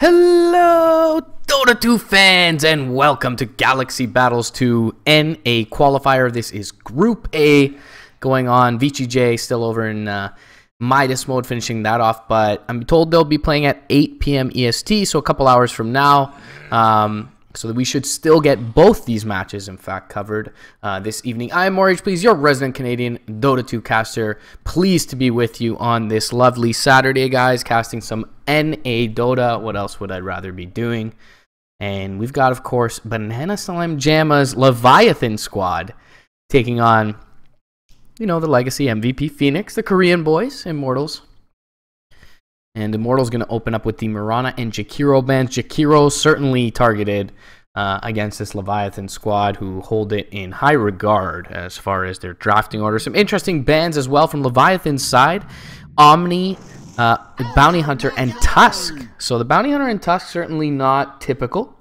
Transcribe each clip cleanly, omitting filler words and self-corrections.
Hello, Dota 2 fans, and welcome to Galaxy Battles 2 NA Qualifier. This is Group A going on. VGJ still over in Midas mode, finishing that off, but I'm told they'll be playing at 8 p.m. EST, so a couple hours from now. So that we should still get both these matches, in fact, covered this evening. I am Morage, please, your resident Canadian Dota 2 caster. Pleased to be with you on this lovely Saturday, guys, casting some NA Dota. What else would I rather be doing? And we've got, of course, Banana Slime Jamma's Leviathan squad taking on, you know, the Legacy MVP Phoenix, the Korean boys, Immortals. And Immortal's going to open up with the Mirana and Jakiro bans. Jakiro certainly targeted against this Leviathan squad, who hold it in high regard as far as their drafting order. Some interesting bans as well from Leviathan's side. Omni, Bounty Hunter, and Tusk. So the Bounty Hunter and Tusk certainly not typical.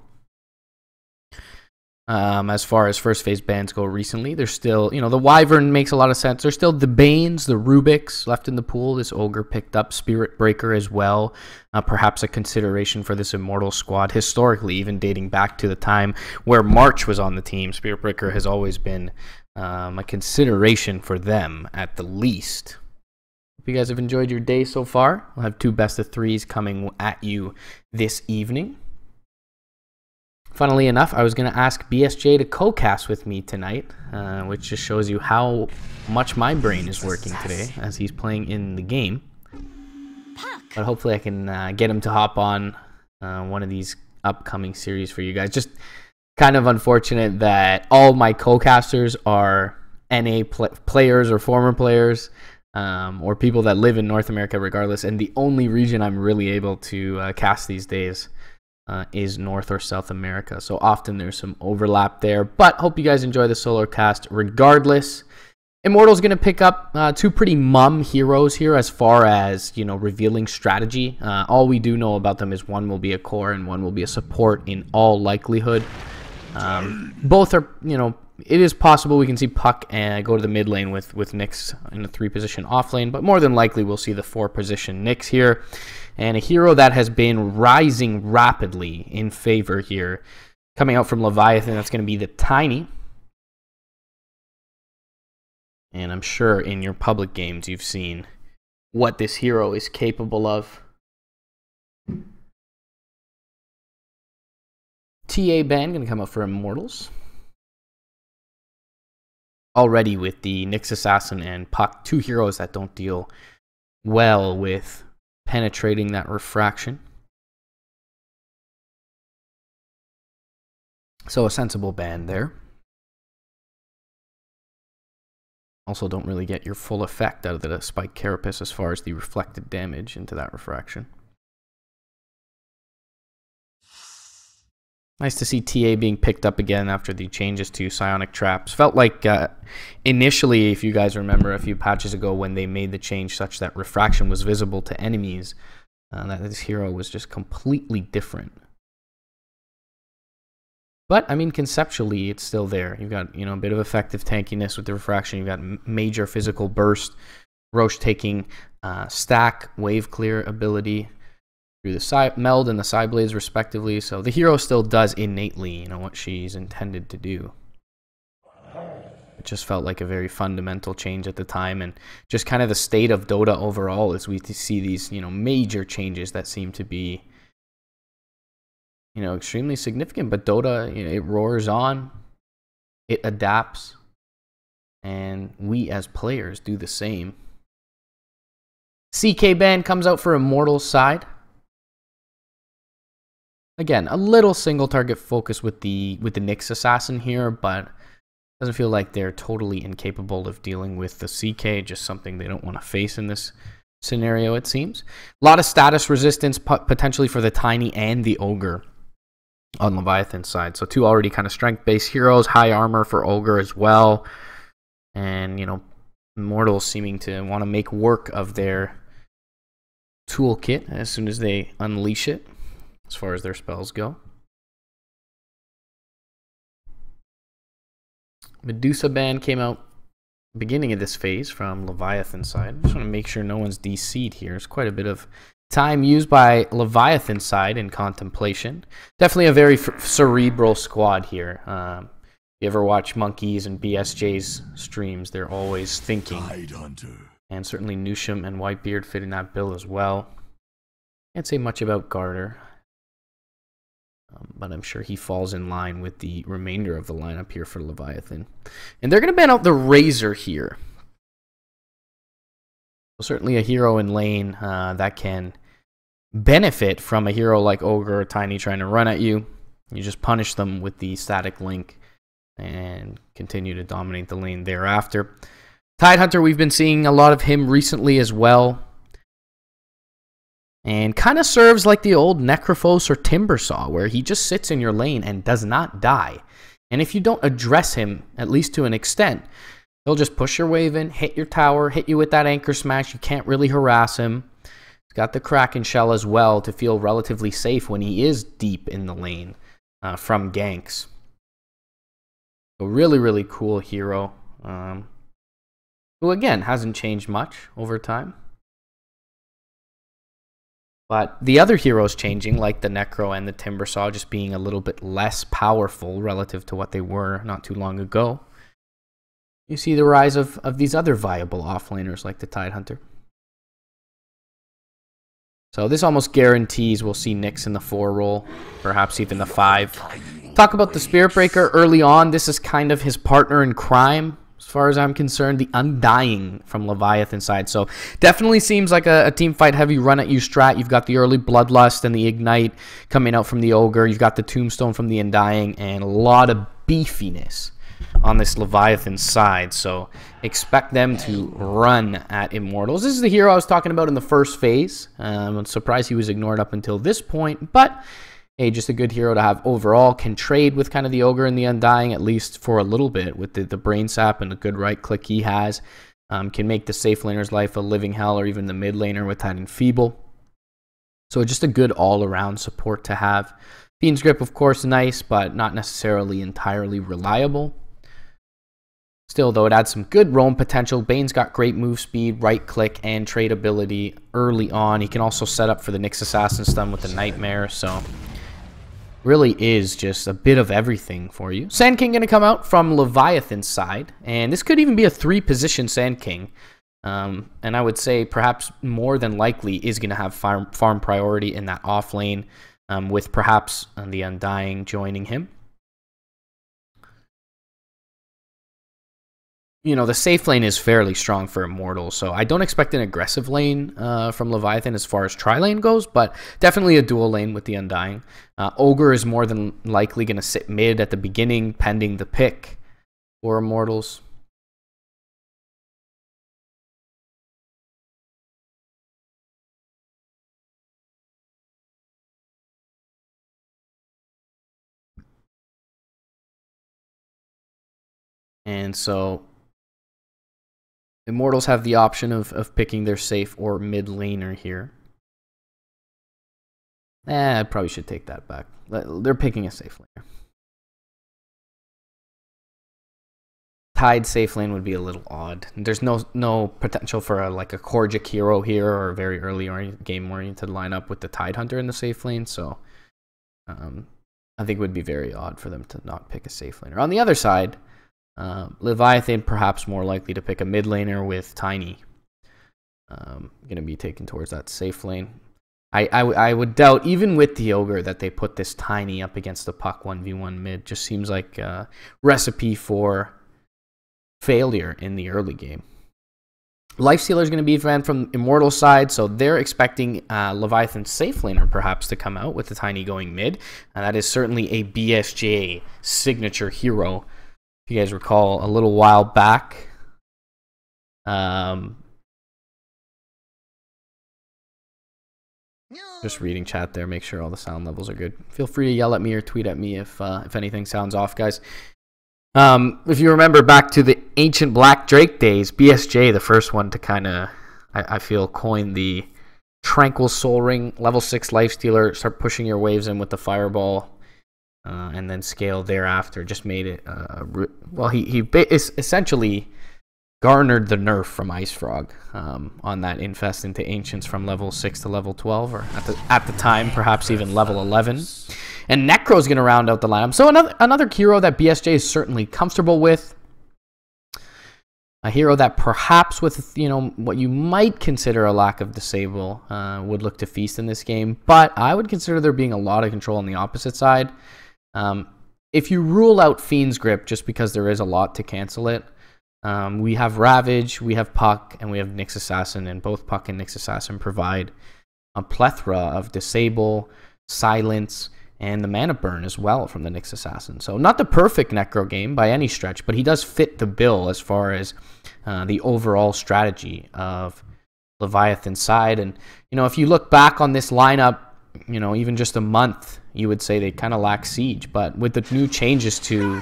As far as first phase bans go recently, there's still, you know, the Wyvern makes a lot of sense. There's still the Banes, the Rubiks left in the pool. This Ogre picked up Spirit Breaker as well. Perhaps a consideration for this Immortal squad. Historically, even dating back to the time where March was on the team, Spirit Breaker has always been a consideration for them at the least. Hope you guys have enjoyed your day so far. We'll have two best of threes coming at you this evening. Funnily enough, I was going to ask BSJ to co-cast with me tonight, which just shows you how much my brain is working today as he's playing in the game. But hopefully I can get him to hop on one of these upcoming series for you guys. Just kind of unfortunate that all my co-casters are NA players or former players, or people that live in North America regardless, and the only region I'm really able to cast these days is North or South America. So often there's some overlap there, but hope you guys enjoy the solo cast regardless. Immortal's going to pick up two pretty mum heroes here as far as, you know, revealing strategy. All we do know about them is one will be a core and one will be a support in all likelihood. Both are, you know, it is possible we can see Puck go to the mid lane with Nyx in a 3-position off lane, but more than likely we'll see the 4-position Nyx here. And a hero that has been rising rapidly in favor here, coming out from Leviathan, that's going to be the Tiny. And I'm sure in your public games you've seen what this hero is capable of. TA ban going to come out for Immortals. Already with the Nyx Assassin and Puck, two heroes that don't deal well with penetrating that refraction. So a sensible ban there. Also don't really get your full effect out of the Spike Carapace as far as the reflected damage into that refraction. Nice to see TA being picked up again after the changes to Psionic Traps. Felt like initially, if you guys remember a few patches ago when they made the change such that refraction was visible to enemies, that this hero was just completely different. But, I mean, conceptually, it's still there. You've got, you know, a bit of effective tankiness with the refraction. You've got major physical burst. Roche taking stack, wave clear ability through the side meld and the side blades respectively, so the hero still does innately, you know, what she's intended to do. It just felt like a very fundamental change at the time, and just kind of the state of Dota overall as we see these, you know, major changes that seem to be, you know, extremely significant. But Dota, you know, it roars on, it adapts, and we as players do the same. CK ban comes out for Immortal's side. Again, a little single target focus with the Nyx Assassin here, but doesn't feel like they're totally incapable of dealing with the CK, just something they don't want to face in this scenario, it seems. A lot of status resistance potentially for the Tiny and the Ogre on Leviathan's side. So two already kind of strength-based heroes, high armor for Ogre as well. And, you know, Immortals seeming to want to make work of their toolkit as soon as they unleash it, as far as their spells go. Medusa ban came out beginning of this phase from Leviathan side. I just want to make sure no one's DC'd here. There's quite a bit of time used by Leviathan side in contemplation. Definitely a very cerebral squad here. You ever watch Monkeys and BSJ's streams, they're always thinking. And certainly Newsham and Whitebeard fit in that bill as well. Can't say much about Garter, but I'm sure he falls in line with the remainder of the lineup here for Leviathan. And they're going to ban out the Razor here. So certainly a hero in lane that can benefit from a hero like Ogre or Tiny trying to run at you. You just punish them with the static link and continue to dominate the lane thereafter. Tidehunter, we've been seeing a lot of him recently as well. And kind of serves like the old Necrophos or Timbersaw, where he just sits in your lane and does not die. And if you don't address him, at least to an extent, he'll just push your wave in, hit your tower, hit you with that anchor smash. You can't really harass him. He's got the Kraken Shell as well to feel relatively safe when he is deep in the lane from ganks. A really, really cool hero, who again hasn't changed much over time. But the other heroes changing, like the Necro and the Timbersaw, just being a little bit less powerful relative to what they were not too long ago. You see the rise of these other viable offlaners like the Tidehunter. So this almost guarantees we'll see Nyx in the 4 role, perhaps even the 5. Talk about the Spirit Breaker early on. This is kind of his partner in crime, as far as I'm concerned, the Undying from Leviathan side. So definitely seems like a team fight heavy run at you strat. You've got the early Bloodlust and the Ignite coming out from the Ogre. You've got the Tombstone from the Undying and a lot of beefiness on this Leviathan side. So expect them to run at Immortals. This is the hero I was talking about in the first phase. I'm surprised he was ignored up until this point, but hey, just a good hero to have overall. Can trade with kind of the Ogre and the Undying, at least for a little bit, with the Brain Sap and the good right click he has. Can make the safe laner's life a living hell, or even the mid laner with that Enfeeble. So just a good all-around support to have. Fiend's Grip, of course, nice, but not necessarily entirely reliable. Still, though, it adds some good roam potential. Bane's got great move speed, right click, and trade ability early on. He can also set up for the Nyx Assassin stun with the Nightmare, so really is just a bit of everything for you. Sand King going to come out from Leviathan's side, and this could even be a 3-position Sand King. And I would say perhaps more than likely is going to have farm priority in that off lane, with perhaps the Undying joining him. You know, the safe lane is fairly strong for Immortals, so I don't expect an aggressive lane from Leviathan as far as tri-lane goes, but definitely a dual lane with the Undying. Ogre is more than likely going to sit mid at the beginning, pending the pick for Immortals. And so Immortals have the option of picking their safe or mid laner here. I probably should take that back. They're picking a safe laner. Tide safe lane would be a little odd. There's no potential for like a Korgic hero here, or a very early game-oriented lineup with the Tidehunter in the safe lane, so I think it would be very odd for them to not pick a safe laner. On the other side, Leviathan perhaps more likely to pick a mid laner with Tiny. Going to be taken towards that safe lane. I would doubt, even with the Ogre, that they put this Tiny up against the Puck 1v1 mid. Just seems like a recipe for failure in the early game. Lifestealer is going to be ran from Immortal side, so they're expecting Leviathan's safe laner perhaps to come out with the Tiny going mid. And that is certainly a BSJ signature hero. If you guys recall, a little while back, just reading chat there, make sure all the sound levels are good. Feel free to yell at me or tweet at me if anything sounds off, guys. If you remember back to the ancient Black Drake days, BSJ, the first one to kind of, I feel, coin the Tranquil Soul Ring, level 6 Lifestealer, start pushing your waves in with the Fireball. And then scale thereafter, just made it, well, he essentially garnered the nerf from Ice Frog on that Infest into Ancients from level 6 to level 12, or at the time, perhaps even level 11. And Necro's going to round out the lineup. So another hero that BSJ is certainly comfortable with. A hero that perhaps with, you know, what you might consider a lack of disable would look to feast in this game. But I would consider there being a lot of control on the opposite side. If you rule out Fiend's Grip just because there is a lot to cancel it, we have Ravage, we have Puck, and we have Nyx Assassin. And both Puck and Nyx Assassin provide a plethora of disable, silence, and the mana burn as well from the Nyx Assassin. So not the perfect Necro game by any stretch, but he does fit the bill as far as the overall strategy of Leviathan's side. And, you know, if you look back on this lineup, you know, even just a month, you would say they kind of lack siege. But with the new changes to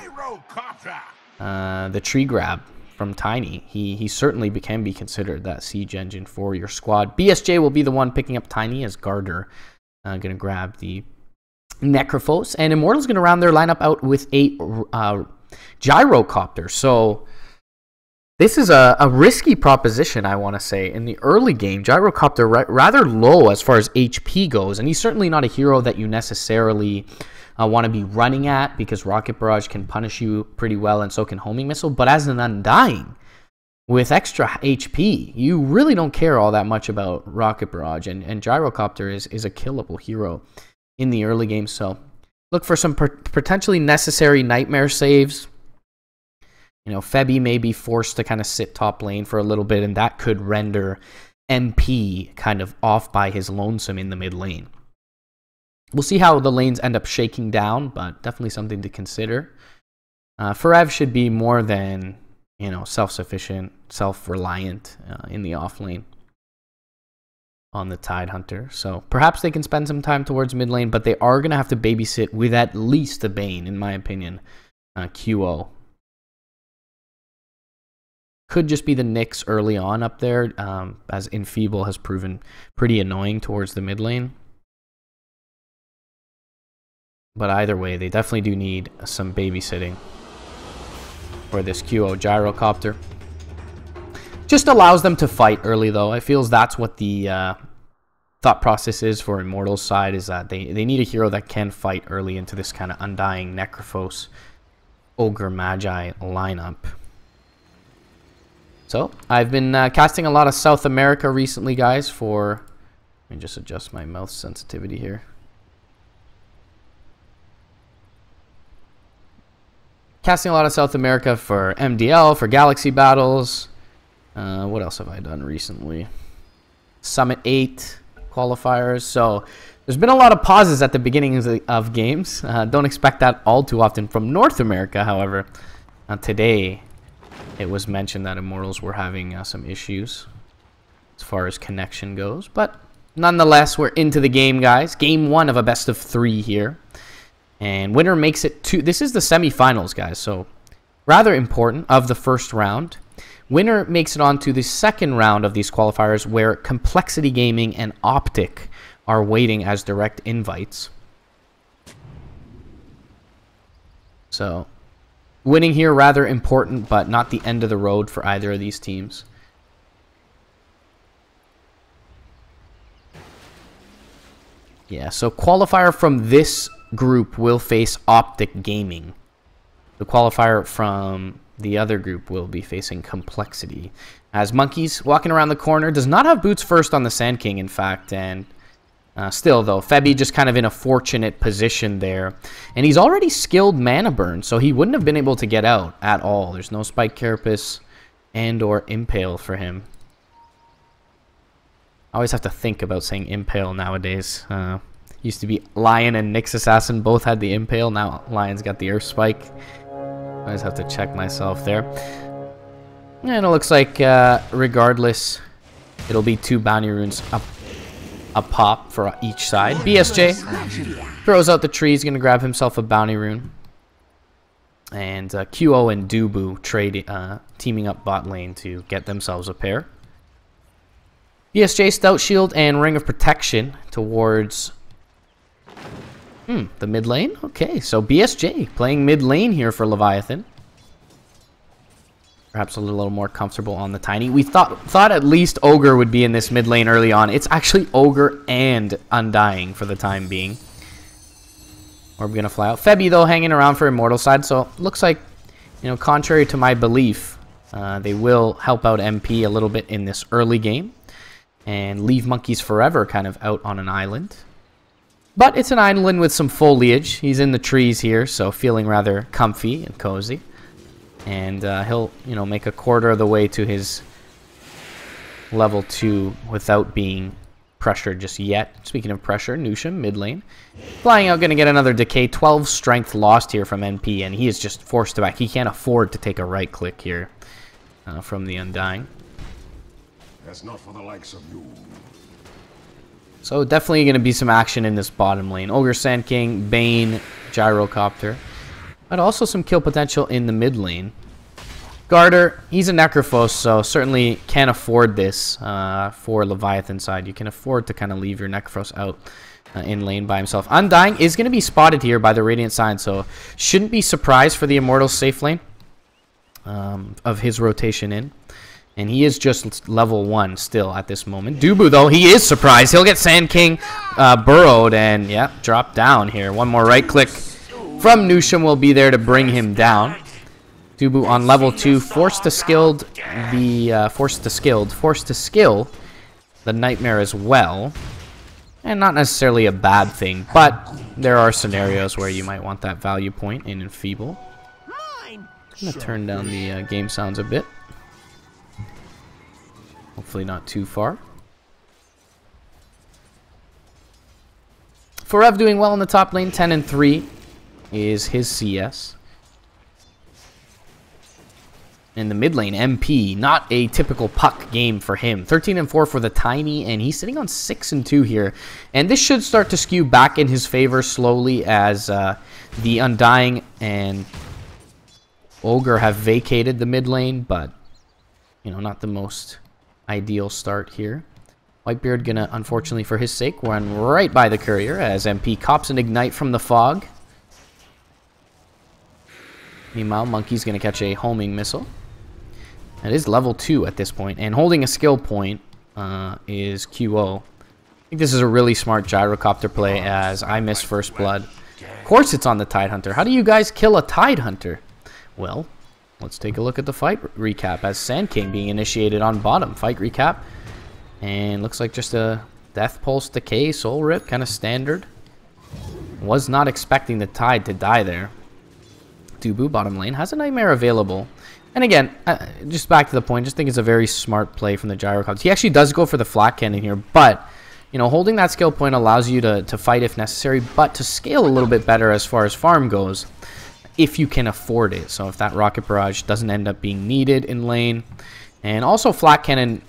the tree grab from Tiny, he certainly can be considered that siege engine for your squad. BSJ will be the one picking up Tiny as Garter going to grab the Necrophos, and Immortal's going to round their lineup out with a Gyrocopter. So this is a risky proposition, I want to say. In the early game, Gyrocopter rather low as far as HP goes, and he's certainly not a hero that you necessarily want to be running at, because Rocket Barrage can punish you pretty well, and so can Homing Missile. But as an Undying with extra HP, you really don't care all that much about Rocket Barrage, and Gyrocopter is a killable hero in the early game. So look for some potentially necessary Nightmare saves. You know, Febby may be forced to kind of sit top lane for a little bit, and that could render MP kind of off by his lonesome in the mid lane. We'll see how the lanes end up shaking down, but definitely something to consider. Forev should be more than, you know, self-sufficient, self-reliant in the off lane on the Tidehunter. So perhaps they can spend some time towards mid lane, but they are going to have to babysit with at least a Bane, in my opinion. QO. Could just be the Nyx early on up there, as Enfeeble has proven pretty annoying towards the mid lane. But either way, they definitely do need some babysitting for this QO Gyrocopter. Just allows them to fight early, though. I feel that's what the thought process is for Immortal's side, is that they need a hero that can fight early into this kind of Undying Necrophos Ogre Magi lineup. So, I've been casting a lot of South America recently, guys, for... Let me just adjust my mouth sensitivity here. Casting a lot of South America for MDL, for Galaxy Battles. What else have I done recently? Summit 8 qualifiers. So there's been a lot of pauses at the beginnings of games. Don't expect that all too often from North America, however. Today, it was mentioned that Immortals were having some issues as far as connection goes. But nonetheless, we're into the game, guys. Game 1 of a best of 3 here. And winner makes it to... This is the semifinals, guys. So rather important of the first round. Winner makes it on to the second round of these qualifiers, where Complexity Gaming and Optic are waiting as direct invites. So, winning here rather important, but not the end of the road for either of these teams. Yeah, so qualifier from this group will face Optic Gaming. The qualifier from the other group will be facing Complexity. As Monkey's walking around the corner, does not have boots first on the Sand King, in fact, and still, though, Febby just kind of in a fortunate position there. And he's already skilled Mana Burn, so he wouldn't have been able to get out at all. There's no Spike Carapace and or Impale for him. I always have to think about saying Impale nowadays. Used to be Lion and Nyx Assassin both had the Impale. Now Lion's got the Earth Spike. I always have to check myself there. And it looks like, regardless, it'll be 2 bounty runes a pop for each side. BSJ throws out the tree. He's going to grab himself a bounty rune. And QO and Dubu teaming up bot lane to get themselves a pair. BSJ, Stout Shield, and Ring of Protection towards the mid lane. Okay, so BSJ playing mid lane here for Leviathan. perhaps a little more comfortable on the Tiny. We thought at least Ogre would be in this mid lane early on. It's actually Ogre and Undying for the time being. Orb gonna fly out. Febby, though, hanging around for Immortal side. So, looks like, you know, contrary to my belief, they will help out MP a little bit in this early game. And leave Monkeys Forever kind of out on an island. But it's an island with some foliage. He's in the trees here, so feeling rather comfy and cozy. And he'll, you know, make a quarter of the way to his level 2 without being pressured just yet. Speaking of pressure, Nusham, mid lane. Flying out, going to get another decay. 12 strength lost here from NP, and he is just forced to back. He can't afford to take a right click here from the Undying. That's not for the likes of you. So definitely going to be some action in this bottom lane. Ogre, Sand King, Bane, Gyrocopter. But also some kill potential in the mid lane. Garter, he's a Necrophos, so certainly can't afford this for Leviathan side. You can afford to kind of leave your Necrophos out in lane by himself. Undying is going to be spotted here by the Radiant Sign, so shouldn't be surprised for the Immortals safe lane of his rotation in. And he is just level 1 still at this moment. Dubu, though, he is surprised. He'll get Sand King burrowed and, yeah, drop down here. One more right click from Nusham will be there to bring him down. Dubu on level 2, forced to skill the Nightmare as well. And not necessarily a bad thing, but there are scenarios where you might want that value point in Enfeeble. I'm going to turn down the game sounds a bit. Hopefully not too far. Forev doing well in the top lane. 10 and 3 is his CS. In the mid lane, MP, not a typical puck game for him. 13 and 4 for the Tiny, and he's sitting on 6 and 2 here. And this should start to skew back in his favor slowly as the Undying and Ogre have vacated the mid lane, but, you know, not the most ideal start here. Whitebeard gonna, unfortunately for his sake, run right by the courier as MP cops an ignite from the fog. Meanwhile, Monkey's gonna catch a homing missile. It is level 2 at this point, and holding a skill point is QO. I think this is a really smart Gyrocopter play as I miss first blood. Of course it's on the Tidehunter. How do you guys kill a Tidehunter? Well, let's take a look at the fight recap as Sand King being initiated on bottom. Fight recap. And looks like just a Death Pulse Decay, Soul Rip, kind of standard. Was not expecting the Tide to die there. Dubu, bottom lane, has a Nightmare available. And again, just back to the point, just think it's a very smart play from the Gyrocopter. He actually does go for the Flat Cannon here, but, you know, holding that skill point allows you to fight if necessary, but to scale a little bit better as far as farm goes, if you can afford it. So if that Rocket Barrage doesn't end up being needed in lane. And also Flat Cannon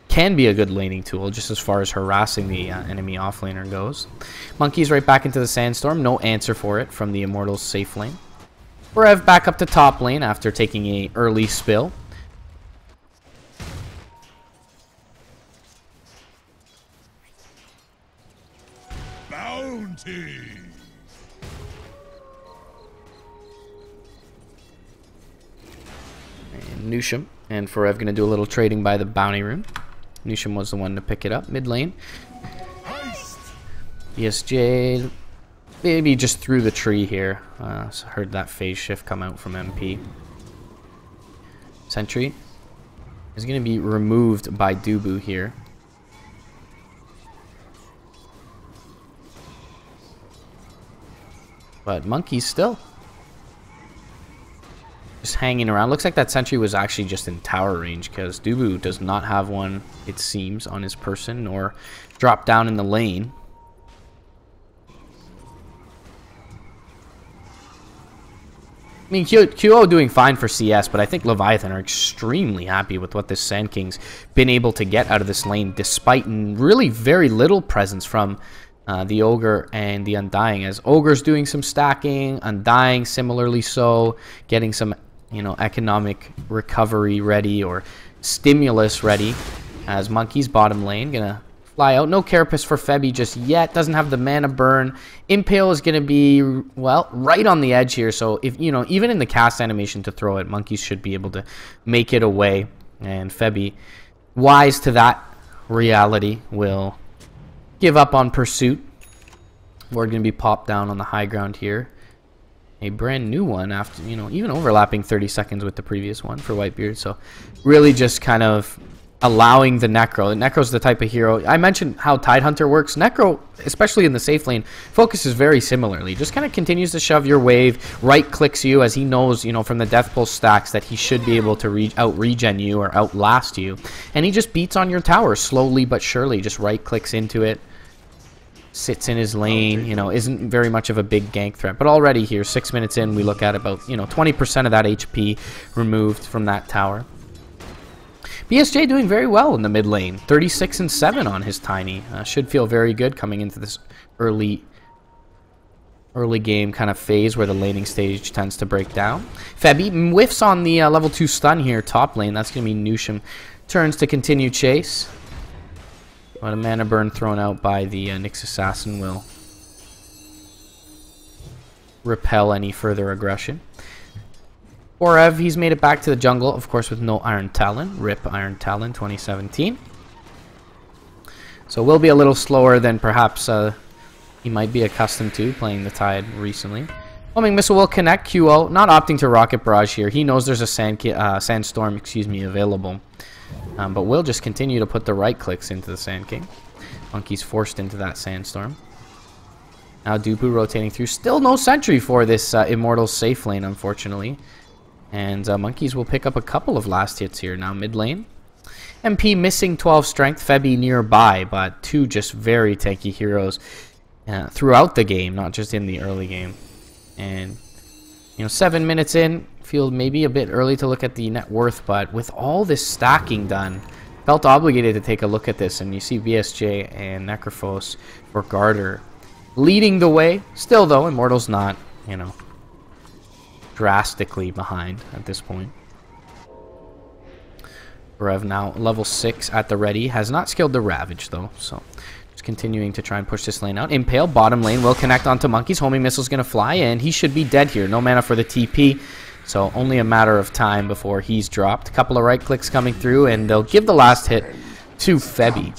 can be a good laning tool just as far as harassing the enemy offlaner goes. Monkey's right back into the Sandstorm. No answer for it from the Immortals safe lane. Rev back up to top lane after taking a early spill. Bounty. And Nusham and Forev going to do a little trading by the bounty room. Nusham was the one to pick it up mid lane. BSJ maybe just through the tree here. So heard that phase shift come out from MP. Sentry is going to be removed by Dubu here. But Monkey's still just hanging around. Looks like that sentry was actually just in tower range because Dubu does not have one, it seems, on his person or drop down in the lane. I mean, QO doing fine for CS, but I think Leviathan are extremely happy with what this Sand King's been able to get out of this lane, despite really very little presence from the Ogre and the Undying, as Ogre's doing some stacking, Undying similarly so, getting some, you know, economic recovery ready or stimulus ready, as Monkey's bottom lane gonna fly out. No Carapace for Febby just yet. Doesn't have the mana burn. Impale is going to be, well, right on the edge here. So, if you know, even in the cast animation to throw it, Monkeys should be able to make it away. And Febby, wise to that reality, will give up on pursuit. We're going to be popped down on the high ground here. A brand new one after, you know, even overlapping 30 seconds with the previous one for Whitebeard. So, really just kind of allowing the Necro. Necro's the type of hero. I mentioned how Tidehunter works. Necro, especially in the safe lane, focuses very similarly. Just kind of continues to shove your wave, right-clicks you as he knows, you know, from the Death Pulse stacks that he should be able to out-regen you or outlast you. And he just beats on your tower slowly but surely. Just right-clicks into it. Sits in his lane, you know, isn't very much of a big gank threat. But already here, 6 minutes in, we look at about, you know, 20% of that HP removed from that tower. BSJ doing very well in the mid lane. 36 and 7 on his Tiny. Should feel very good coming into this early game kind of phase where the laning stage tends to break down. Febby whiffs on the level 2 stun here, top lane. That's going to be Nusham. Turns to continue chase. But a mana burn thrown out by the Nyx Assassin will repel any further aggression. Orev, he's made it back to the jungle, of course, with no Iron Talon. RIP Iron Talon 2017. So will be a little slower than perhaps he might be accustomed to playing the Tide recently. Homing Missile will connect. QO, not opting to Rocket Barrage here. He knows there's a Sandstorm, available. But we'll just continue to put the right clicks into the Sand King. Monkey's forced into that Sandstorm. Now Dupu rotating through. Still no sentry for this Immortal safe lane, unfortunately. And Monkeys will pick up a couple of last hits here. Now mid lane. MP missing 12 strength. Febby nearby, but two just very tanky heroes throughout the game, not just in the early game. And, you know, 7 minutes in. Feel maybe a bit early to look at the net worth, but with all this stacking done, felt obligated to take a look at this. And you see BSJ and Necrophos for Garter leading the way. Still, though, Immortal's not, you know, drastically behind at this point. Rev now level 6 at the ready. Has not skilled the Ravage, though, so just continuing to try and push this lane out. Impale, bottom lane, will connect onto Monkeys. Homing Missile's going to fly, and he should be dead here. No mana for the TP. So only a matter of time before he's dropped. A couple of right clicks coming through, and they'll give the last hit to Febby,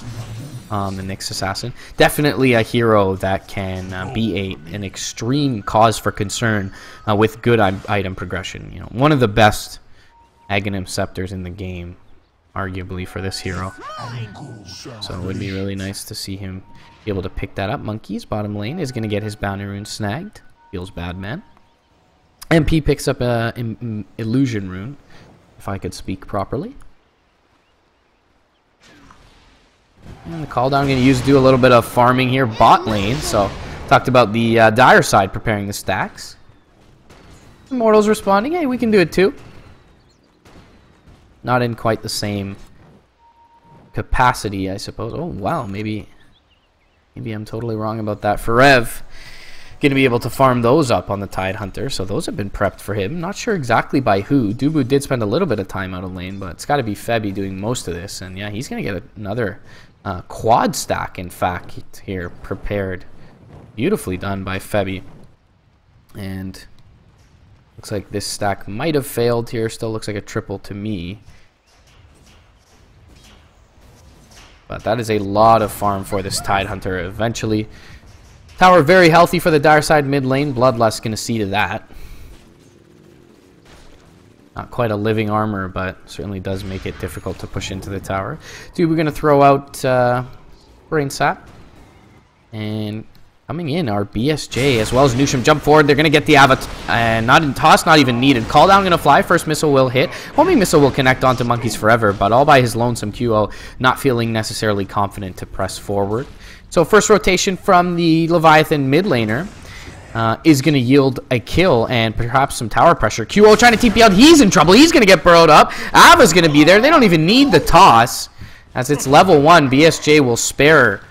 the Nyx Assassin. Definitely a hero that can be an extreme cause for concern with good item progression. You know, one of the best Aghanim Scepters in the game, arguably, for this hero. So it would be really nice to see him be able to pick that up. Monkeys, bottom lane, is going to get his bounty rune snagged. Feels bad, man. MP picks up an illusion rune, if I could speak properly. And the call down, going to do a little bit of farming here, bot lane. So talked about the dire side preparing the stacks. Immortals responding, hey, we can do it too. Not in quite the same capacity, I suppose. Oh wow, maybe I'm totally wrong about that. For Rev, going to be able to farm those up on the Tidehunter, so those have been prepped for him. Not sure exactly by who. Dubu did spend a little bit of time out of lane, but it's got to be Febby doing most of this. And yeah, he's going to get another quad stack, in fact, here prepared. Beautifully done by Febby. And looks like this stack might have failed here. Still looks like a triple to me. But that is a lot of farm for this Tidehunter eventually. Tower very healthy for the dire side mid lane. Bloodlust going to see to that. Not quite a living armor, but certainly does make it difficult to push into the tower. Dude, we're going to throw out Brain Sap. And coming in are BSJ as well as Nusham. Jump forward. They're going to get the Avatar. And not in toss, not even needed. Call down going to fly. First missile will hit. Homing Missile will connect onto Monkeys forever, but all by his lonesome. QO not feeling necessarily confident to press forward. So first rotation from the Leviathan mid laner is going to yield a kill and perhaps some tower pressure. QO trying to TP out. He's in trouble. He's going to get burrowed up. Ava's going to be there. They don't even need the toss. As it's level 1, BSJ will spare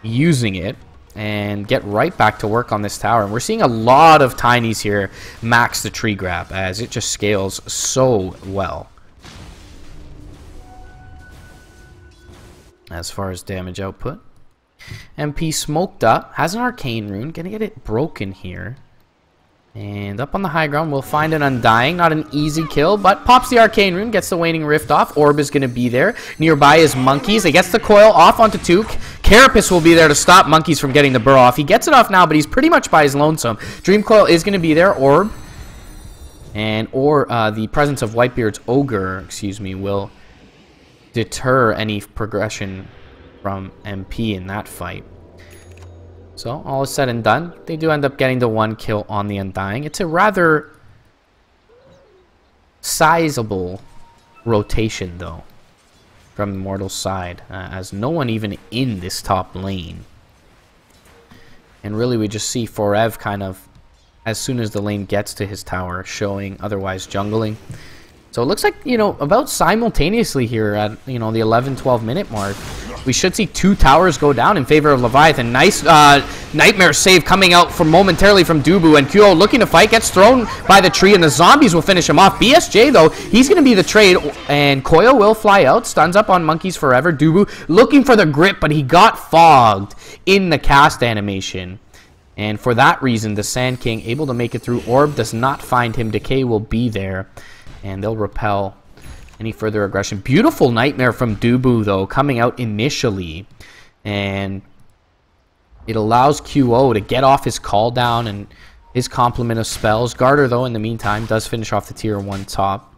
using it and get right back to work on this tower. And we're seeing a lot of tinies here max the tree grab as it just scales so well. As far as damage output. MP smoked up, has an arcane rune, gonna get it broken here. And up on the high ground, we'll find an Undying. Not an easy kill, but pops the Arcane Rune, gets the Waning Rift off. Orb is going to be there. Nearby is Monkeys. It gets the coil off onto Took. Carapace will be there to stop Monkeys from getting the burrow off. He gets it off now, but he's pretty much by his lonesome. Dream Coil is going to be there. Orb. And the presence of Whitebeard's Ogre, will deter any progression from MP in that fight. So, all is said and done. They do end up getting the 1 kill on the Undying. It's a rather sizable rotation, though, from Immortal's side, as no one even in this top lane. And really, we just see Forev kind of, as soon as the lane gets to his tower, showing otherwise jungling. So it looks like, about simultaneously here at, the 11-12 minute mark, we should see 2 towers go down in favor of Leviathan. Nice Nightmare save coming out momentarily from Dubu, and Kyo looking to fight, gets thrown by the tree, and the zombies will finish him off. BSJ, though, he's going to be the trade, and Koyo will fly out, stuns up on Monkeys forever. Dubu looking for the grip, but he got fogged in the cast animation. And for that reason, the Sand King able to make it through. Orb does not find him. Decay will be there, and they'll repel any further aggression. Beautiful Nightmare from Dubu, though, coming out initially. And it allows QO to get off his call down and his complement of spells. Garter, though, in the meantime, does finish off the tier 1 top.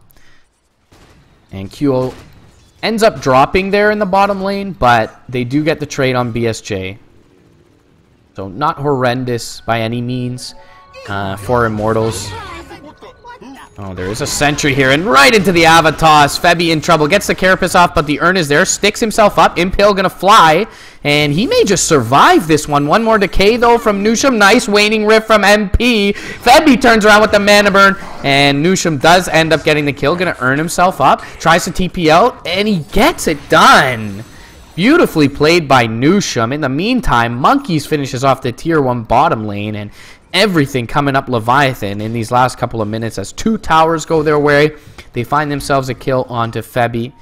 And QO ends up dropping there in the bottom lane, but they do get the trade on BSJ. So not horrendous by any means for Immortals. Oh, there is a sentry here, and right into the Avatos. Febby in trouble. Gets the Carapace off, but the Urn is there. Sticks himself up. Impale gonna fly, and he may just survive this one. One more Decay, though, from Nusham. Nice Waning Rift from MP. Febby turns around with the Mana Burn, and Nusham does end up getting the kill. Gonna earn himself up. Tries to TP out, and he gets it done. Beautifully played by Nusham. In the meantime, Monkeys finishes off the tier 1 bottom lane, and everything coming up Leviathan in these last couple of minutes as 2 towers go their way. They find themselves a kill onto Febby,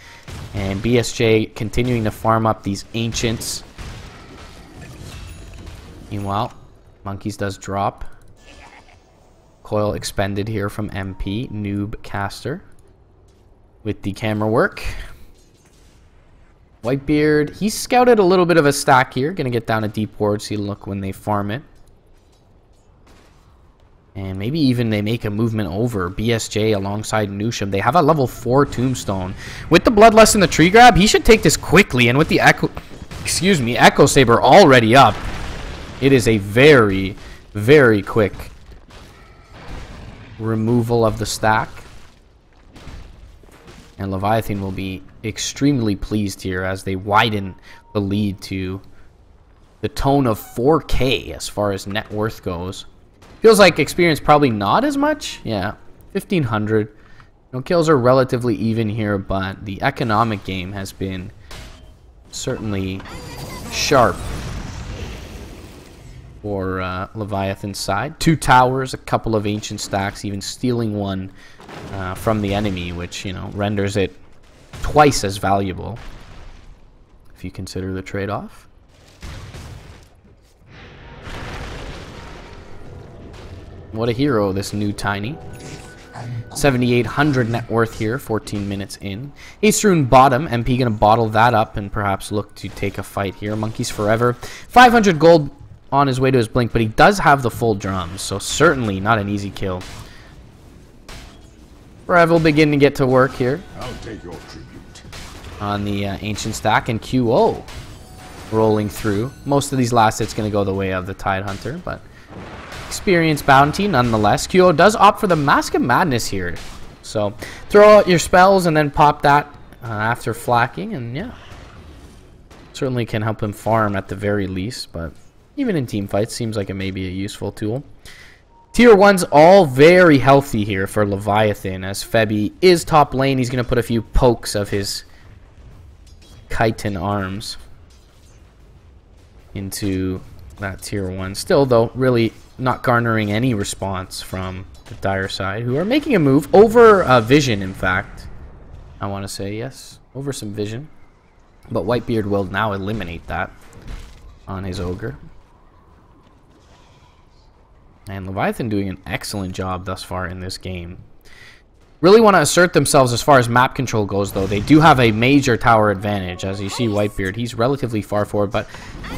and BSJ continuing to farm up these Ancients. Meanwhile, Monkeys does drop. Coil expended here from MP, Noob Caster, with the camera work. Whitebeard, he's scouted a little bit of a stack here. Gonna get down a deep ward, see look when they farm it. And maybe even they make a movement over BSJ alongside Nusham. They have a level 4 Tombstone. With the Bloodlust and the Tree Grab, he should take this quickly. And with the Echo Saber already up, it is a very, very quick removal of the stack. And Leviathan will be extremely pleased here as they widen the lead to the tone of 4K as far as net worth goes. Feels like experience probably not as much. Yeah, 1,500. Kills are relatively even here, but the economic game has been certainly sharp for Leviathan's side. 2 towers, a couple of ancient stacks, even stealing one from the enemy, which, renders it twice as valuable if you consider the trade-off. What a hero, this new Tiny. 7,800 net worth here, 14 minutes in. Ace Rune bottom, MP gonna bottle that up and perhaps look to take a fight here. Monkeys forever. 500 gold on his way to his blink, but he does have the full drums, so certainly not an easy kill. Forever will begin to get to work here. I'll take your tribute. On the ancient stack, and QO rolling through. Most of these last hits gonna go the way of the Tidehunter, but experience bounty nonetheless. QO does opt for the Mask of Madness here, so throw out your spells and then pop that after flacking, and yeah, certainly can help him farm at the very least, but even in team fights seems like it may be a useful tool. Tier 1's all very healthy here for Leviathan, as Febby is top lane. He's going to put a few pokes of his chitin arms into that tier 1. Still, though, really not garnering any response from the Dire side, who are making a move over Vision, in fact. I want to say, yes, over some Vision. But Whitebeard will now eliminate that. on his Ogre. And Leviathan doing an excellent job thus far in this game. Really want to assert themselves as far as map control goes, though. They do have a major tower advantage. As you see, Whitebeard, he's relatively far forward, but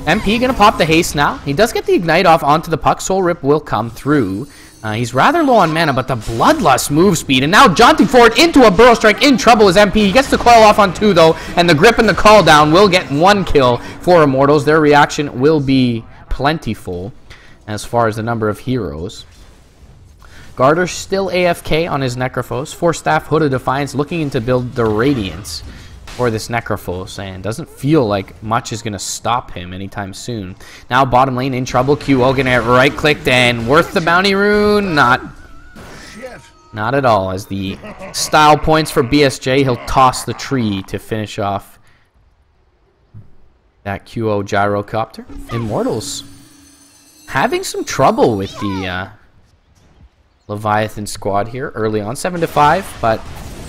MP going to pop the haste now. He does get the ignite off onto the puck. Soul Rip will come through. He's rather low on mana, but the Bloodlust move speed. And now jaunting forward into a Burrow Strike. In trouble is MP. He gets the coil off on 2, though, and the grip and the call down will get 1 kill for Immortals. Their reaction will be plentiful as far as the number of heroes. Garter still AFK on his Necrophos. Force Staff, Hood of Defiance looking to build the Radiance for this Necrophos, and doesn't feel like much is going to stop him anytime soon. Now bottom lane in trouble. QO going to get right-clicked, and worth the bounty rune? Not at all. As the style points for BSJ, he'll toss the tree to finish off that QO Gyrocopter. Immortals having some trouble with the Leviathan squad here early on, 7-5, but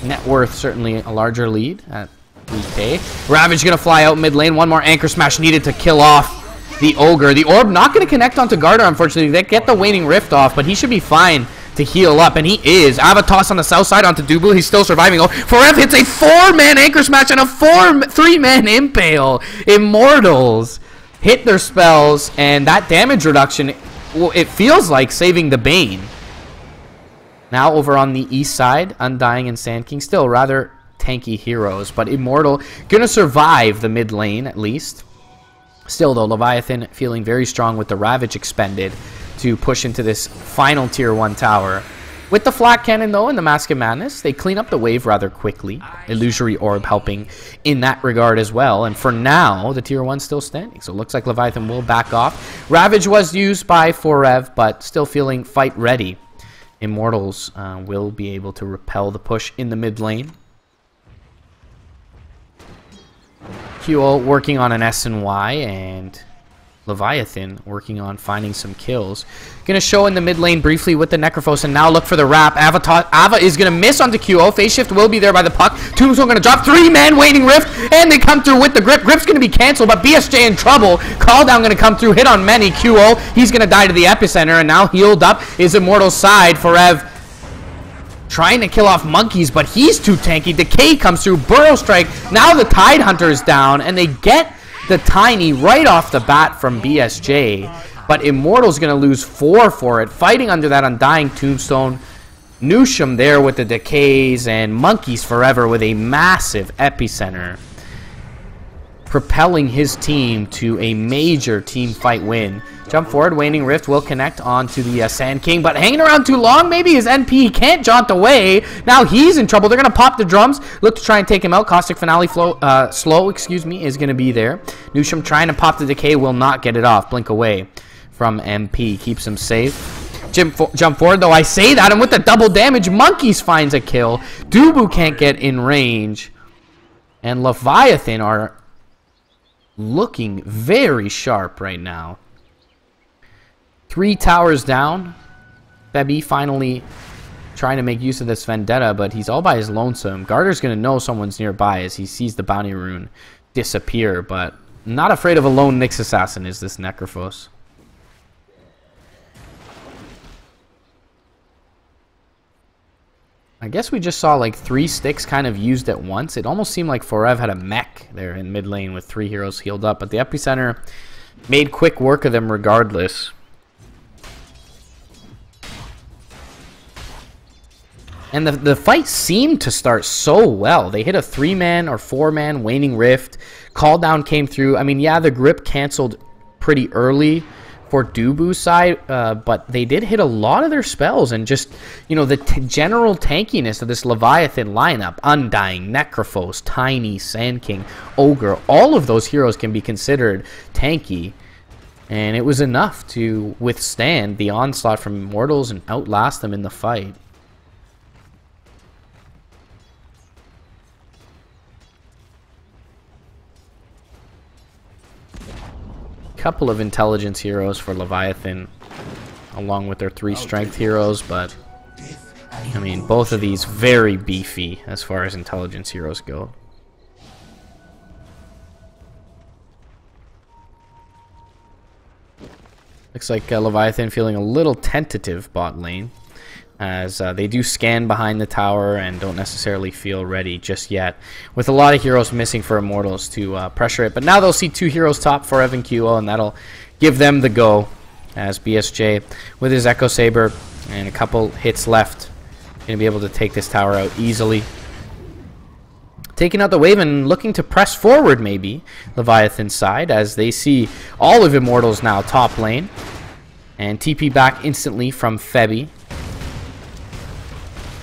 net worth certainly a larger lead at 3K. Ravage gonna fly out mid lane. One more anchor smash needed to kill off the Ogre. The orb not gonna connect onto Garter, unfortunately. They get the waning rift off, but he should be fine to heal up, and he is. Avatos on the south side onto Dubu. He's still surviving. Oh, Forev hits a 4-man anchor smash and a 3-man impale. Immortals hit their spells, and that damage reduction, well, it feels like saving the Bane. Now over on the east side, Undying and Sand King, still rather tanky heroes, but Immortal gonna survive the mid lane at least. Still though, Leviathan feeling very strong with the Ravage expended to push into this final tier 1 tower. With the Flak Cannon though and the Mask of Madness, they clean up the wave rather quickly. Illusory Orb helping in that regard as well. And for now, the tier 1 still standing. So it looks like Leviathan will back off. Ravage was used by Forev, but still feeling fight ready. Immortals will be able to repel the push in the mid lane. QO working on an S and Y, and Leviathan working on finding some kills. Gonna show in the mid lane briefly with the Necrophos, and now look for the wrap. Ava is gonna miss onto QO. Phase shift will be there by the puck. Tombstone gonna drop. 3-man waning rift, and they come through with the grip. Grip's gonna be canceled, but BSJ in trouble. Call down gonna come through. Hit on many. QO, he's gonna die to the epicenter, and now healed up is Immortal's side. Forev trying to kill off monkeys, but he's too tanky. Decay comes through. Burrow Strike. Now the Tide Hunter is down, and they get the Tiny right off the bat from BSJ, but Immortal's gonna lose 4 for it, fighting under that Undying Tombstone. Nusham there with the Decays, and Monkeys Forever with a massive epicenter, propelling his team to a major team fight win. Jump forward, Waning Rift will connect onto the Sand King, but hanging around too long, maybe his NP can't jaunt away. Now he's in trouble. They're going to pop the drums, look to try and take him out. Caustic Finale slow, is going to be there. Nusham trying to pop the Decay, will not get it off. Blink away from MP, keeps him safe. Jump forward, though, I say that, and with the double damage, Monkeys finds a kill. Dubu can't get in range, and Leviathan are looking very sharp right now. 3 towers down. Bebby finally trying to make use of this vendetta, but he's all by his lonesome. Garter's going to know someone's nearby as he sees the bounty rune disappear, but not afraid of a lone Nyx assassin is this Necrophos. I guess we just saw like 3 sticks kind of used at once. It almost seemed like Forev had a mech there in mid lane with 3 heroes healed up, but the epicenter made quick work of them regardless. And the fight seemed to start so well. They hit a 3-man or 4-man Waning Rift. Call down came through. I mean, yeah, the grip canceled pretty early for Dubu's side, but they did hit a lot of their spells. And just, you know, the general tankiness of this Leviathan lineup, Undying, Necrophos, Tiny, Sand King, Ogre, all of those heroes can be considered tanky. And it was enough to withstand the onslaught from Immortals and outlast them in the fight. Couple of intelligence heroes for Leviathan along with their 3 strength heroes, but I mean both of these very beefy as far as intelligence heroes go. Looks like Leviathan feeling a little tentative bot lane, as they do scan behind the tower and don't necessarily feel ready just yet, with a lot of heroes missing for Immortals to pressure it. But now they'll see 2 heroes top for Evan QO, and that'll give them the go, as BSJ with his Echo Saber and a couple hits left going to be able to take this tower out easily. Taking out the wave and looking to press forward, maybe Leviathan's side, as they see all of Immortals now top lane, and TP back instantly from Febby.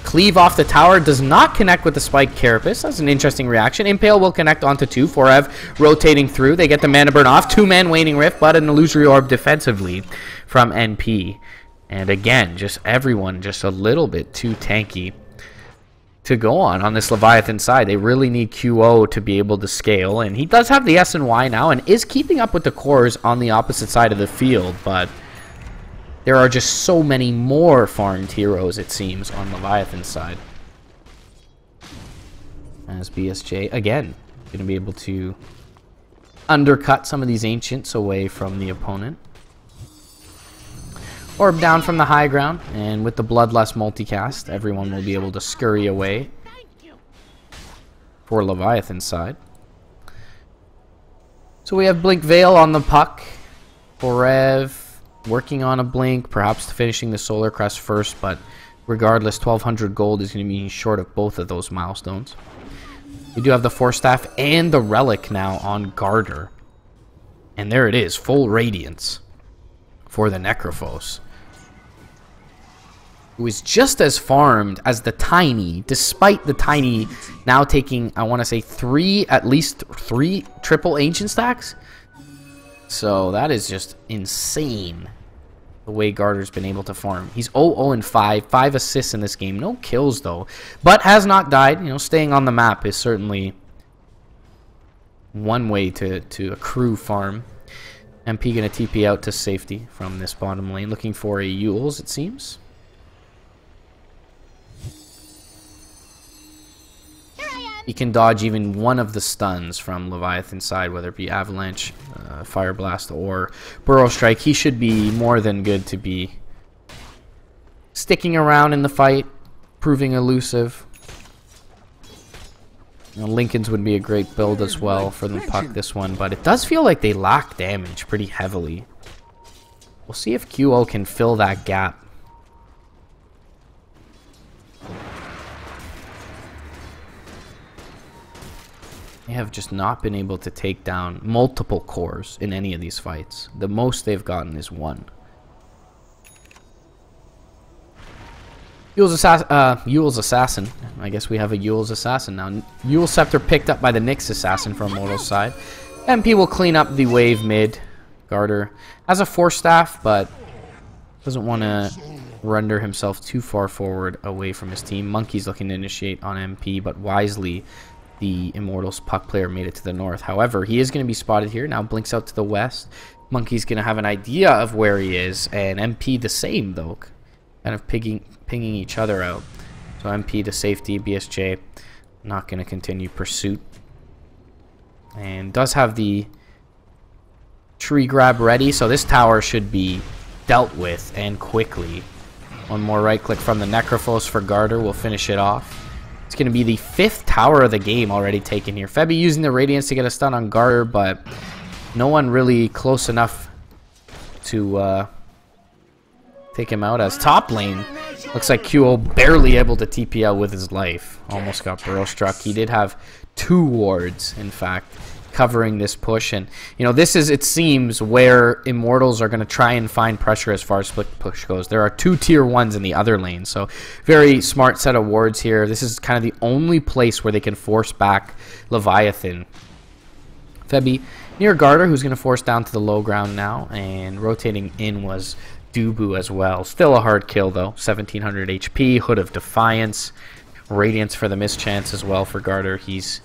Cleave off the tower does not connect with the Spike Carapace. That's an interesting reaction. Impale will connect onto 2. Forev rotating through. They get the mana burn off. 2-man Waning Rift, but an Illusory Orb defensively from NP. And again, just everyone just a little bit too tanky to go on this Leviathan side. They really need QO to be able to scale. And he does have the S and Y now and is keeping up with the cores on the opposite side of the field, but there are just so many more farmed heroes, it seems, on Leviathan's side. As BSJ, again, going to be able to undercut some of these Ancients away from the opponent. Orb down from the high ground, and with the Bloodlust multicast, everyone will be able to scurry away for Leviathan's side. So we have Blink Veil on the puck. Forev working on a blink, perhaps finishing the Solar Crest first, but regardless, 1200 gold is going to be short of both of those milestones. We do have the Force Staff and the Relic now on Garter. And there it is, full Radiance for the Necrophos, who is just as farmed as the Tiny, despite the Tiny now taking, I want to say, at least three triple Ancient stacks. So that is just insane, the way Garter's been able to farm. He's 0-0-5, 5 assists in this game. No kills, though, but has not died. You know, staying on the map is certainly one way to accrue farm. MP going to TP out to safety from this bottom lane, looking for a Yules, it seems. He can dodge even one of the stuns from Leviathan's side, whether it be Avalanche, Fire Blast, or Burrow Strike. He should be more than good to be sticking around in the fight, proving elusive. You know, Lincoln's would be a great build as well for the puck this one, but it does feel like they lack damage pretty heavily. We'll see if QO can fill that gap. They have just not been able to take down multiple cores in any of these fights. The most they've gotten is 1. Yule's Assassin. I guess we have a Yule's Assassin now. Yule's Scepter picked up by the Nyx Assassin from Mortal's side. MP will clean up the wave mid. Garter has a Force Staff, but doesn't want to render himself too far forward away from his team. Monkey's looking to initiate on MP, but wisely the Immortals puck player made it to the north. However, he is going to be spotted here. Now blinks out to the west. Monkey's going to have an idea of where he is, and MP the same, though. Kind of pinging each other out. So MP to safety, BSJ not going to continue pursuit. And does have the tree grab ready, so this tower should be dealt with, and quickly. One more right click from the Necrophos for Garter will finish it off. It's going to be the 5th tower of the game already taken here. Febby using the Radiance to get a stun on Garter, but no one really close enough to take him out, as top lane looks like QO barely able to TP out with his life. Almost got Burrow struck. He did have 2 wards, in fact, covering this push. And, you know, this is, it seems, where Immortals are going to try and find pressure as far as split push goes. There are 2 tier 1s in the other lane, so very smart set of wards here. This is kind of the only place where they can force back Leviathan. Febby near Garter, who's going to force down to the low ground now, and rotating in was Dubu as well. Still a hard kill, though. 1700 HP, Hood of Defiance, Radiance for the mischance as well for Garter. He's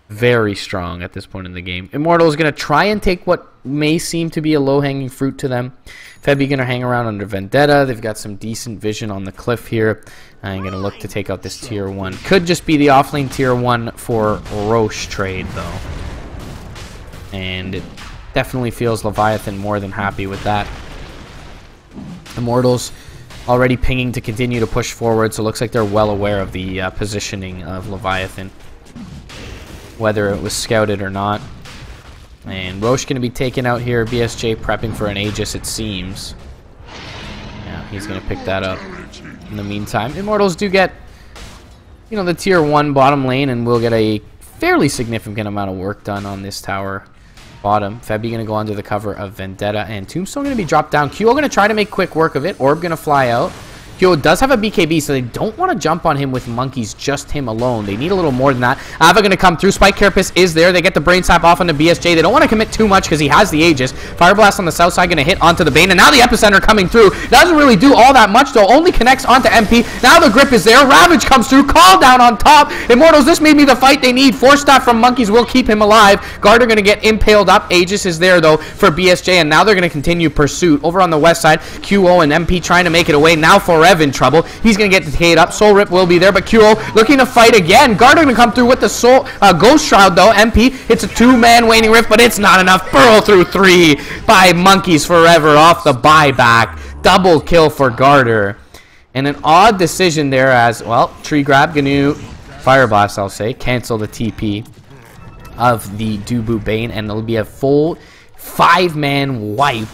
very strong at this point in the game. Immortal is going to try and take what may seem to be a low-hanging fruit to them. Febby going to hang around under Vendetta. They've got some decent vision on the cliff here. I'm going to look to take out this tier 1. Could just be the offlane tier 1 for Roche trade, though. And it definitely feels Leviathan more than happy with that. Immortals already pinging to continue to push forward, so it looks like they're well aware of the positioning of Leviathan, whether it was scouted or not. And Roche going to be taken out here. BSJ prepping for an Aegis, it seems. Yeah, he's going to pick that up. In the meantime, Immortals do get, you know, the tier 1 bottom lane, and we'll get a fairly significant amount of work done on this tower bottom. Febby going to go under the cover of Vendetta, and Tombstone going to be dropped down. QO going to try to make quick work of it. Orb going to fly out. QO does have a BKB, so they don't want to jump on him with monkeys, just him alone. They need a little more than that. Ava going to come through. Spike Carapace is there. They get the Brain Slap off onto BSJ. They don't want to commit too much because he has the Aegis. Fire Blast on the south side going to hit onto the Bane, and now the Epicenter coming through. Doesn't really do all that much, though. Only connects onto MP. Now the grip is there. Ravage comes through. Call down on top. Immortals, this may be the fight they need. Force Staff from monkeys will keep him alive. Garter going to get impaled up. Aegis is there, though, for BSJ, and now they're going to continue pursuit. Over on the west side, QO and MP trying to make it away. Now Forev in trouble. He's going to get decayed up. Soul Rip will be there, but QO looking to fight again. Garter going to come through with the Soul Ghost Shroud, though. MP hits a 2-man Waning Rift, but it's not enough. Burrow through 3 by Monkeys Forever off the buyback. Double kill for Garter. And an odd decision there as, well, Tree Grab, Gnu, Fire Blast, I'll say, cancel the TP of the Dubu Bane, and it'll be a full 5-man wipe.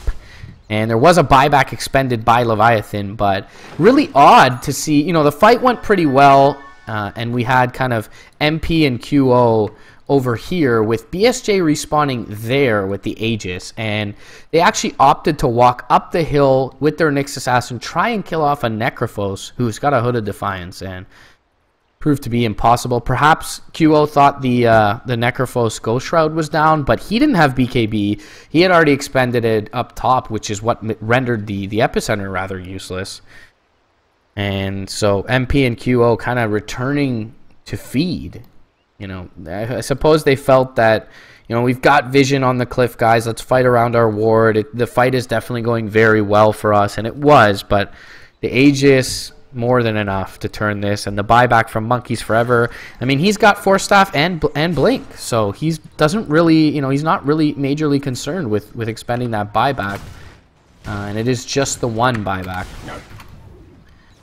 And there was a buyback expended by Leviathan, but really odd to see. You know, the fight went pretty well, and we had kind of MP and QO over here with BSJ respawning there with the Aegis, and they actually opted to walk up the hill with their Nyx Assassin, try and kill off a Necrophos who's got a Hooded Defiance, and proved to be impossible. Perhaps QO thought the Necrophos Ghost Shroud was down, but he didn't have BKB. He had already expended it up top, which is what rendered the Epicenter rather useless. And so MP and QO kind of returning to feed. You know, I suppose they felt that, you know, we've got vision on the cliff, guys. Let's fight around our ward. The fight is definitely going very well for us, and it was, but the Aegis more than enough to turn this, and the buyback from Monkeys Forever. I mean, he's got Force Staff and Blink, so he's doesn't really, you know, he's not really majorly concerned with expending that buyback, and it is just the one buyback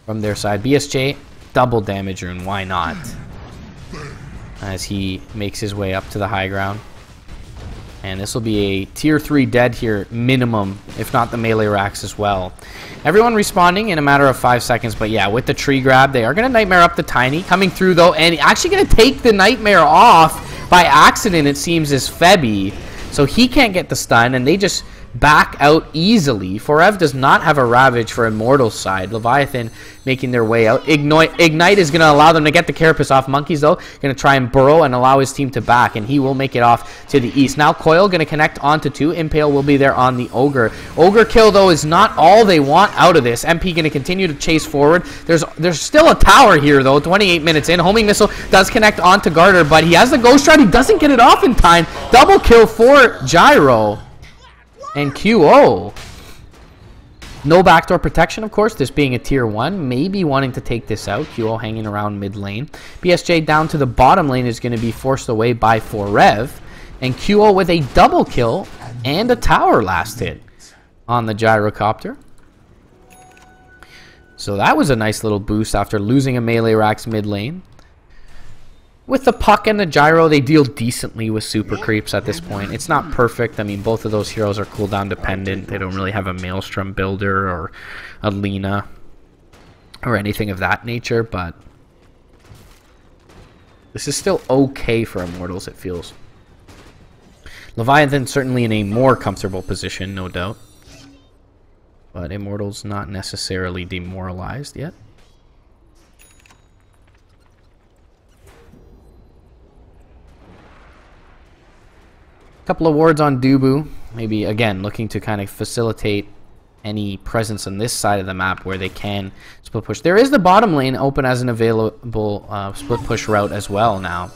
from their side. BSJ double damage rune, why not? As he makes his way up to the high ground. And this will be a tier 3 dead here, minimum, if not the melee racks as well. Everyone responding in a matter of 5 seconds, but yeah, with the tree grab, they are going to Nightmare up the Tiny. Coming through, though, and actually going to take the Nightmare off by accident, it seems, is Febby. So he can't get the stun, and they just back out easily. Forev does not have a Ravage for Immortal's side. Leviathan making their way out. Ignite is going to allow them to get the Carapace off. Monkeys, though, going to try and burrow and allow his team to back, and he will make it off to the east. Now Coil going to connect onto 2. Impale will be there on the Ogre. Ogre kill, though, is not all they want out of this. MP going to continue to chase forward. There's still a tower here, though. 28 minutes in. Homing Missile does connect onto Garter, but he has the Ghost Shroud. He doesn't get it off in time. Double kill for Gyro. And QO, no backdoor protection, of course, this being a tier 1, maybe wanting to take this out. QO hanging around mid lane. BSJ down to the bottom lane is going to be forced away by Forev. And QO with a double kill and a tower last hit on the Gyrocopter. So that was a nice little boost after losing a melee racks mid lane. With the Puck and the Gyro, they deal decently with super creeps at this point. It's not perfect. I mean, both of those heroes are cooldown dependent. They don't really have a Maelstrom builder or a Lina or anything of that nature, but this is still okay for Immortals, it feels. Leviathan certainly in a more comfortable position, no doubt. But Immortals not necessarily demoralized yet. Couple of wards on Dubu, maybe again looking to kind of facilitate any presence on this side of the map where they can split push. There is the bottom lane open as an available split push route as well now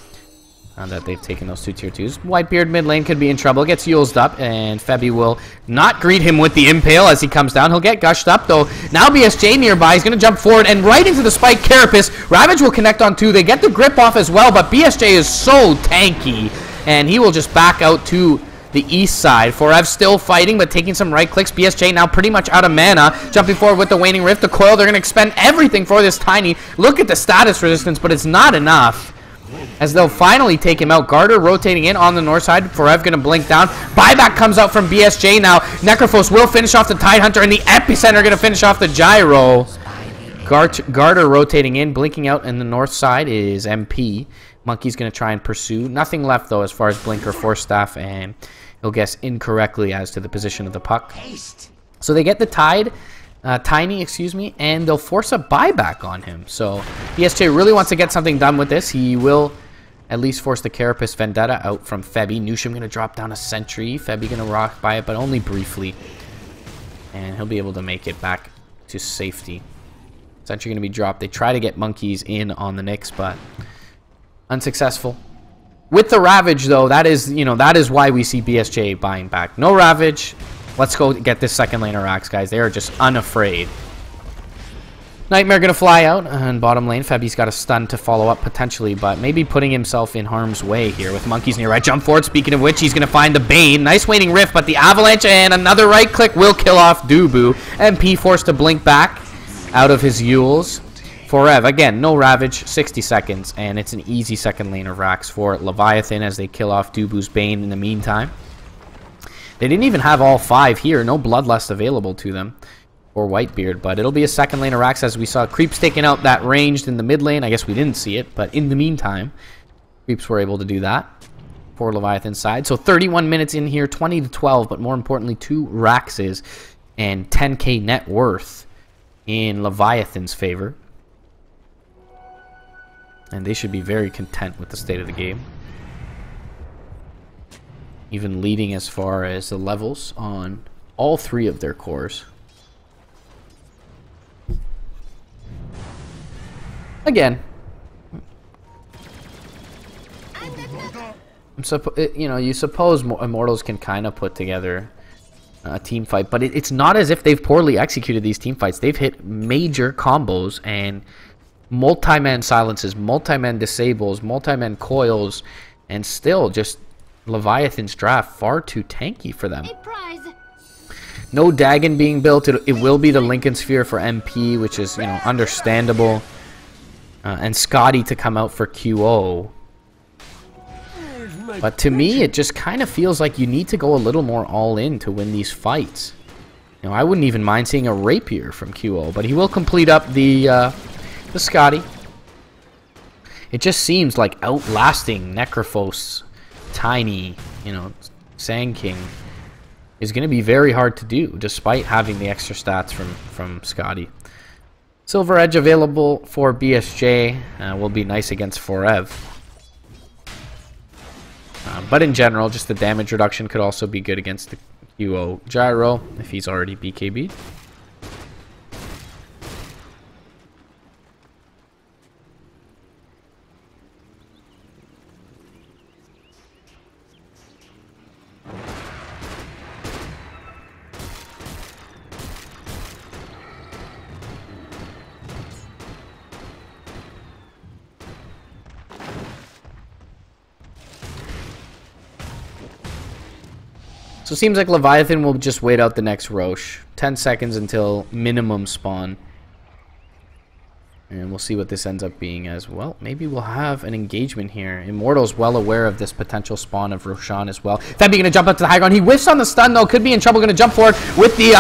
that they've taken those 2 tier 2s. Whitebeard mid lane could be in trouble, gets used up, and Febby will not greet him with the impale as he comes down. He'll get gushed up, though. Now BSJ nearby, he's going to jump forward and right into the Spike Carapace. Ravage will connect on 2. They get the grip off as well, but BSJ is so tanky. And he will just back out to the east side. Forev still fighting, but taking some right clicks. BSJ now pretty much out of mana. Jumping forward with the Waning Rift. The coil, they're going to expend everything for this Tiny. Look at the status resistance, but it's not enough. As they'll finally take him out. Garter rotating in on the north side. Forev going to blink down. Buyback comes out from BSJ now. Necrophos will finish off the Tidehunter, and the Epicenter going to finish off the Gyro. Garter rotating in, blinking out in the north side is MP. Monkey's going to try and pursue. Nothing left, though, as far as Blink or Force Staff, and he'll guess incorrectly as to the position of the puck. So they get the Tiny, excuse me, and they'll force a buyback on him. So BSJ really wants to get something done with this. He will at least force the Carapace Vendetta out from Febby. Nusham going to drop down a Sentry. Febby going to rock by it, but only briefly. And he'll be able to make it back to safety. Sentry going to be dropped. They try to get Monkeys in on the Knicks, but unsuccessful. With the Ravage, though, that is why we see BSJ buying back. No Ravage. Let's go get this second lane of racks, guys. They are just unafraid. Nightmare going to fly out on bottom lane. Febby's got a stun to follow up potentially, but maybe putting himself in harm's way here with Monkeys near right. Jump forward. Speaking of which, he's going to find the Bane. Nice Waning Rift, but the Avalanche and another right click will kill off Dubu. MP forced to blink back out of his Yules. Forev, again, no Ravage, 60 seconds, and it's an easy second lane of racks for Leviathan as they kill off Dubu's Bane in the meantime. They didn't even have all 5 here. No Bloodlust available to them or Whitebeard, but it'll be a second lane of racks as we saw Creeps taking out that ranged in the mid lane. I guess we didn't see it, but in the meantime, Creeps were able to do that for Leviathan's side. So 31 minutes in here, 20 to 12, but more importantly, 2 Raxes and 10k net worth in Leviathan's favor. And they should be very content with the state of the game. Even leading as far as the levels on all 3 of their cores. Again, you suppose Immortals can kind of put together a team fight, but it's not as if they've poorly executed these team fights. They've hit major combos and multi-man silences, multi-man disables, multi-man coils, and still just Leviathan's draft far too tanky for them. No Dagon being built. It will be the Lincoln Sphere for MP, which is understandable, and Scotty to come out for QO. But to me, it just kind of feels like you need to go a little more all in to win these fights. I wouldn't even mind seeing a Rapier from QO, but he will complete up the Scotty. It just seems like outlasting Necrophos, Tiny, Sand King is going to be very hard to do, despite having the extra stats from Scotty. Silver Edge available for BSJ will be nice against Forev. But in general, just the damage reduction could also be good against the QO Gyro if he's already BKB'd. So it seems like Leviathan will just wait out the next Roche. 10 seconds until minimum spawn. And we'll see what this ends up being as well. Maybe we'll have an engagement here. Immortal's well aware of this potential spawn of Roshan as well. Febby going to jump up to the high ground. He whiffs on the stun, though. Could be in trouble. Going to jump forward with the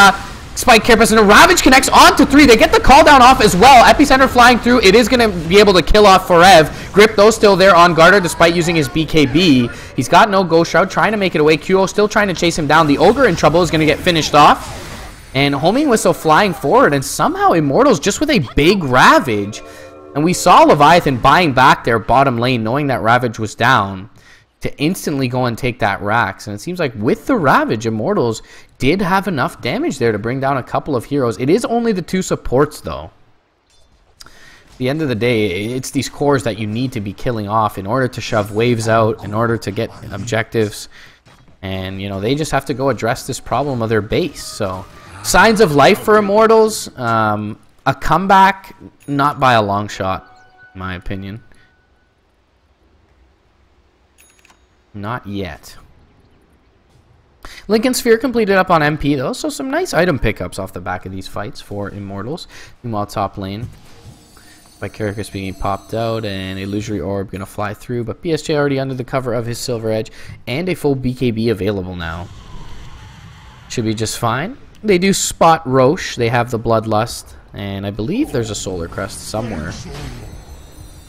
Spike Carapace. And a Ravage connects onto 3. They get the call down off as well. Epicenter flying through. It is going to be able to kill off Forev. Grip, though, still there on Garter despite using his BKB. He's got no Ghost Shroud. Trying to make it away. QO still trying to chase him down. The Ogre in trouble is going to get finished off. And Homing Whistle flying forward, and somehow Immortals just with a big Ravage. And we saw Leviathan buying back their bottom lane, knowing that Ravage was down, to instantly go and take that Rax. And it seems like with the Ravage, Immortals did have enough damage there to bring down a couple of heroes. It is only the 2 supports, though. At the end of the day, it's these cores that you need to be killing off in order to shove waves out, in order to get objectives. And, they just have to go address this problem of their base. So signs of life for Immortals. A comeback, not by a long shot, in my opinion. Not yet. Lincoln Sphere completed up on MP, though, so some nice item pickups off the back of these fights for Immortals. Meanwhile, top lane, Vicarious being popped out, and Illusory Orb going to fly through, but BSJ already under the cover of his Silver Edge, and a full BKB available now. Should be just fine. They do spot Roche. They have the Bloodlust, and I believe there's a Solar Crest somewhere.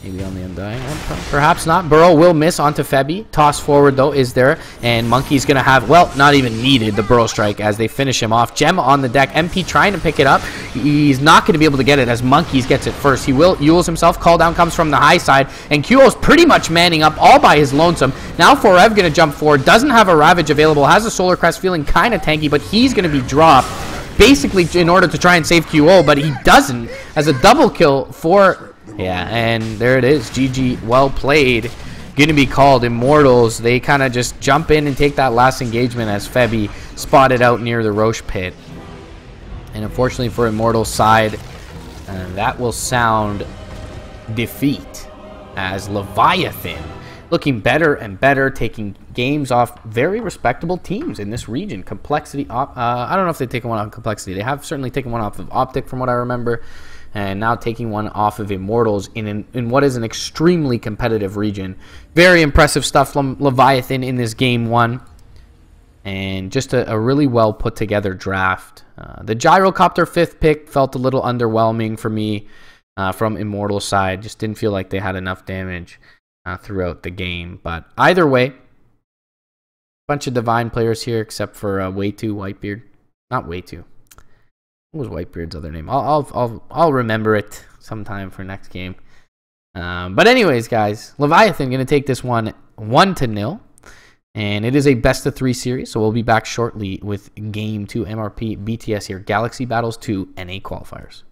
Maybe on the Undying. Perhaps not. Burrow will miss onto Febby. Toss forward, though, is there. And Monkey's going to have, well, not even needed the Burrow Strike as they finish him off. Gem on the deck. MP trying to pick it up. He's not going to be able to get it as Monkeys gets it first. He will Yules himself. Call down comes from the high side. And QO's pretty much manning up all by his lonesome. Now Forev going to jump forward. Doesn't have a Ravage available. Has a Solar Crest, feeling kind of tanky, but he's going to be dropped basically in order to try and save QO, but he doesn't. As a double kill for... Yeah, and there it is. GG, well played. Going to be called. Immortals, they kind of just jump in and take that last engagement as Febby spotted out near the Roche pit. And unfortunately for Immortals' side, that will sound defeat as Leviathan looking better and better, taking games off very respectable teams in this region. Complexity, I don't know if they've taken one off Complexity. They have certainly taken one off of Optic from what I remember. And now taking one off of Immortals in what is an extremely competitive region. Very impressive stuff from Leviathan in this game one. And just a really well put together draft. The Gyrocopter 5th pick felt a little underwhelming for me from Immortals' side. Just didn't feel like they had enough damage throughout the game. But either way, bunch of Divine players here except for Way 2 Whitebeard. Not Way 2. What was Whitebeard's other name? I'll remember it sometime for next game. But anyways, guys, Leviathan gonna take this one 1-0, and it is a best-of-3 series. So we'll be back shortly with Game 2 MRP BTS here, Galaxy Battles 2 NA qualifiers.